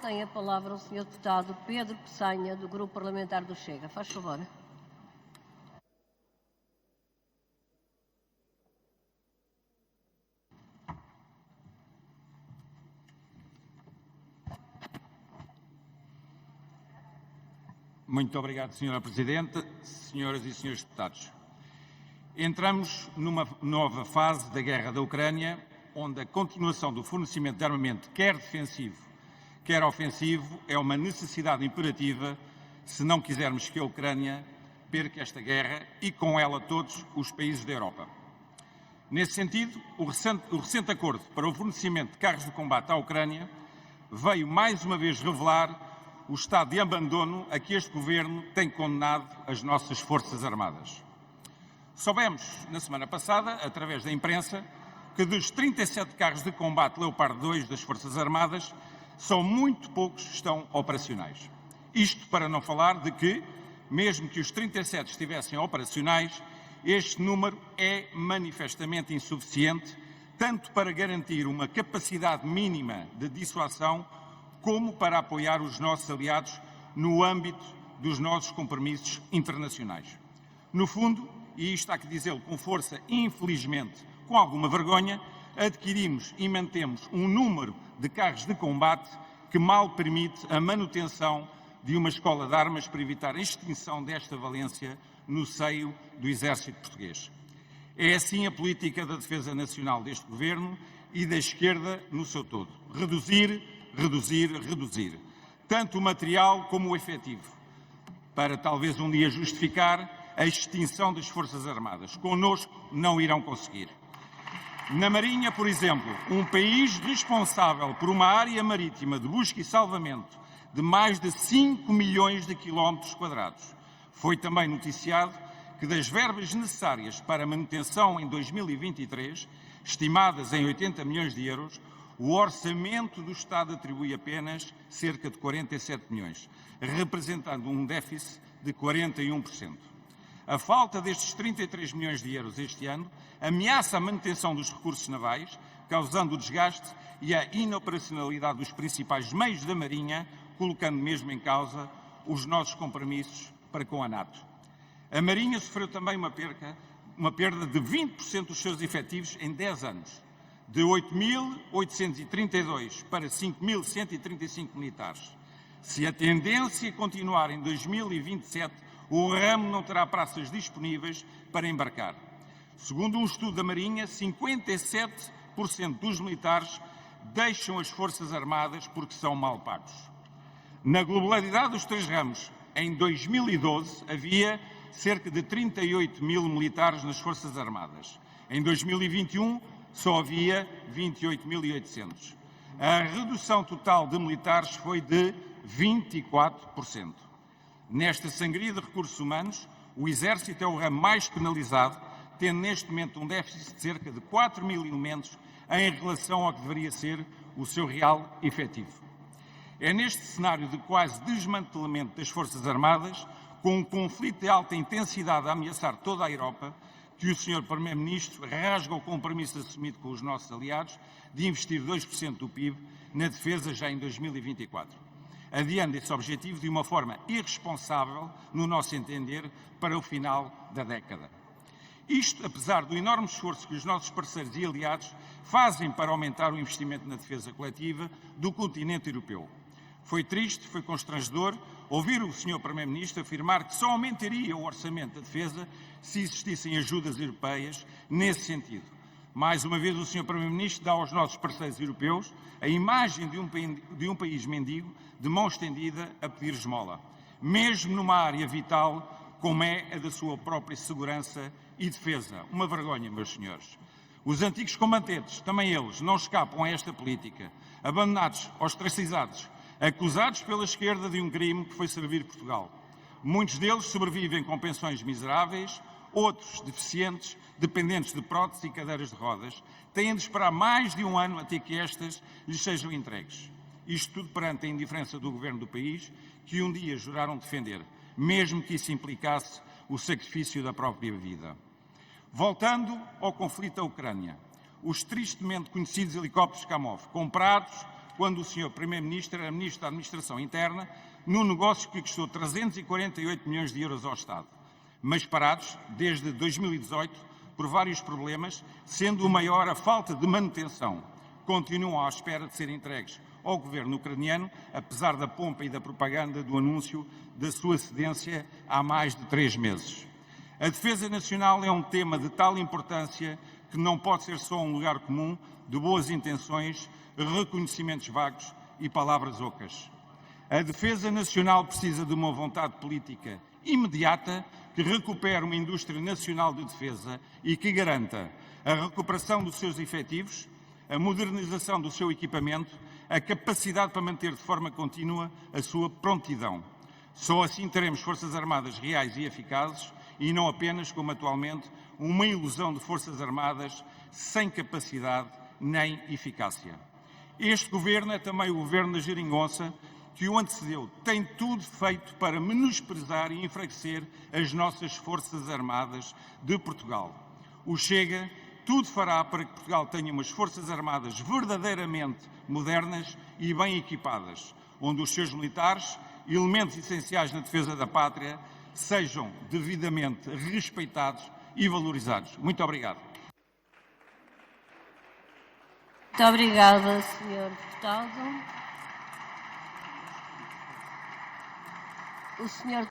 Tem a palavra o Sr. Deputado Pedro Peçanha, do Grupo Parlamentar do Chega. Faz favor. Muito obrigado, Sra. Presidente, senhoras e senhores deputados. Entramos numa nova fase da guerra da Ucrânia, onde a continuação do fornecimento de armamento, quer defensivo, quer ofensivo, é uma necessidade imperativa se não quisermos que a Ucrânia perca esta guerra e, com ela, todos os países da Europa. Nesse sentido, o recente acordo para o fornecimento de carros de combate à Ucrânia veio mais uma vez revelar o estado de abandono a que este Governo tem condenado as nossas Forças Armadas. Soubemos, na semana passada, através da imprensa, que dos 37 carros de combate Leopard 2 das Forças Armadas, só muito poucos estão operacionais. Isto para não falar de que, mesmo que os 37 estivessem operacionais, este número é manifestamente insuficiente, tanto para garantir uma capacidade mínima de dissuasão, como para apoiar os nossos aliados no âmbito dos nossos compromissos internacionais. No fundo, e isto há que dizê-lo com força e infelizmente com alguma vergonha, adquirimos e mantemos um número de carros de combate que mal permite a manutenção de uma escola de armas para evitar a extinção desta valência no seio do Exército Português. É assim a política da defesa nacional deste Governo e da esquerda no seu todo. Reduzir, reduzir, reduzir. Tanto o material como o efetivo, para talvez um dia justificar a extinção das Forças Armadas. Connosco não irão conseguir. Na Marinha, por exemplo, um país responsável por uma área marítima de busca e salvamento de mais de 5 milhões de quilómetros quadrados. Foi também noticiado que das verbas necessárias para a manutenção em 2023, estimadas em 80 milhões de euros, o orçamento do Estado atribui apenas cerca de 47 milhões, representando um déficit de 41%. A falta destes 33 milhões de euros este ano ameaça a manutenção dos recursos navais, causando o desgaste e a inoperacionalidade dos principais meios da Marinha, colocando mesmo em causa os nossos compromissos para com a NATO. A Marinha sofreu também uma perda de 20% dos seus efetivos em 10 anos, de 8.832 para 5.135 militares. Se a tendência continuar em 2027, o ramo não terá praças disponíveis para embarcar. Segundo um estudo da Marinha, 57% dos militares deixam as Forças Armadas porque são mal pagos. Na globalidade dos três ramos, em 2012, havia cerca de 38 mil militares nas Forças Armadas. Em 2021, só havia 28.800. A redução total de militares foi de 24%. Nesta sangria de recursos humanos, o Exército é o ramo mais penalizado, tendo neste momento um déficit de cerca de 4 mil elementos em relação ao que deveria ser o seu real efetivo. É neste cenário de quase desmantelamento das Forças Armadas, com um conflito de alta intensidade a ameaçar toda a Europa, que o Sr. Primeiro-Ministro rasga o compromisso assumido com os nossos aliados de investir 2% do PIB na defesa já em 2024. Adiando esse objetivo de uma forma irresponsável, no nosso entender, para o final da década. Isto, apesar do enorme esforço que os nossos parceiros e aliados fazem para aumentar o investimento na defesa coletiva do continente europeu. Foi triste, foi constrangedor ouvir o Sr. Primeiro-Ministro afirmar que só aumentaria o orçamento da defesa se existissem ajudas europeias nesse sentido. Mais uma vez, o Sr. Primeiro-Ministro dá aos nossos parceiros europeus a imagem de um país mendigo de mão estendida a pedir esmola, mesmo numa área vital como é a da sua própria segurança e defesa. Uma vergonha, meus senhores. Os antigos combatentes, também eles, não escapam a esta política, abandonados, ostracizados, acusados pela esquerda de um crime que foi servir Portugal. Muitos deles sobrevivem com pensões miseráveis, outros deficientes, dependentes de próteses e cadeiras de rodas, têm de esperar mais de um ano até que estas lhes sejam entregues. Isto tudo perante a indiferença do governo do país, que um dia juraram defender, mesmo que isso implicasse o sacrifício da própria vida. Voltando ao conflito da Ucrânia, os tristemente conhecidos helicópteros Kamov, comprados quando o Sr. Primeiro-Ministro era Ministro da Administração Interna, num negócio que custou 348 milhões de euros ao Estado, mas parados desde 2018 por vários problemas, sendo o maior a falta de manutenção. Continuam à espera de serem entregues ao governo ucraniano, apesar da pompa e da propaganda do anúncio da sua cedência há mais de 3 meses. A defesa nacional é um tema de tal importância que não pode ser só um lugar comum de boas intenções, reconhecimentos vagos e palavras ocas. A defesa nacional precisa de uma vontade política imediata que recupere uma indústria nacional de defesa e que garanta a recuperação dos seus efetivos, a modernização do seu equipamento, a capacidade para manter de forma contínua a sua prontidão. Só assim teremos forças armadas reais e eficazes e não apenas, como atualmente, uma ilusão de forças armadas sem capacidade nem eficácia. Este governo é também o governo da geringonça que o antecedeu. Tem tudo feito para menosprezar e enfraquecer as nossas forças armadas de Portugal. O Chega tudo fará para que Portugal tenha umas forças armadas verdadeiramente modernas e bem equipadas, onde os seus militares, elementos essenciais na defesa da pátria, sejam devidamente respeitados e valorizados. Muito obrigado. Muito obrigada, Sr. Deputado. O Sr.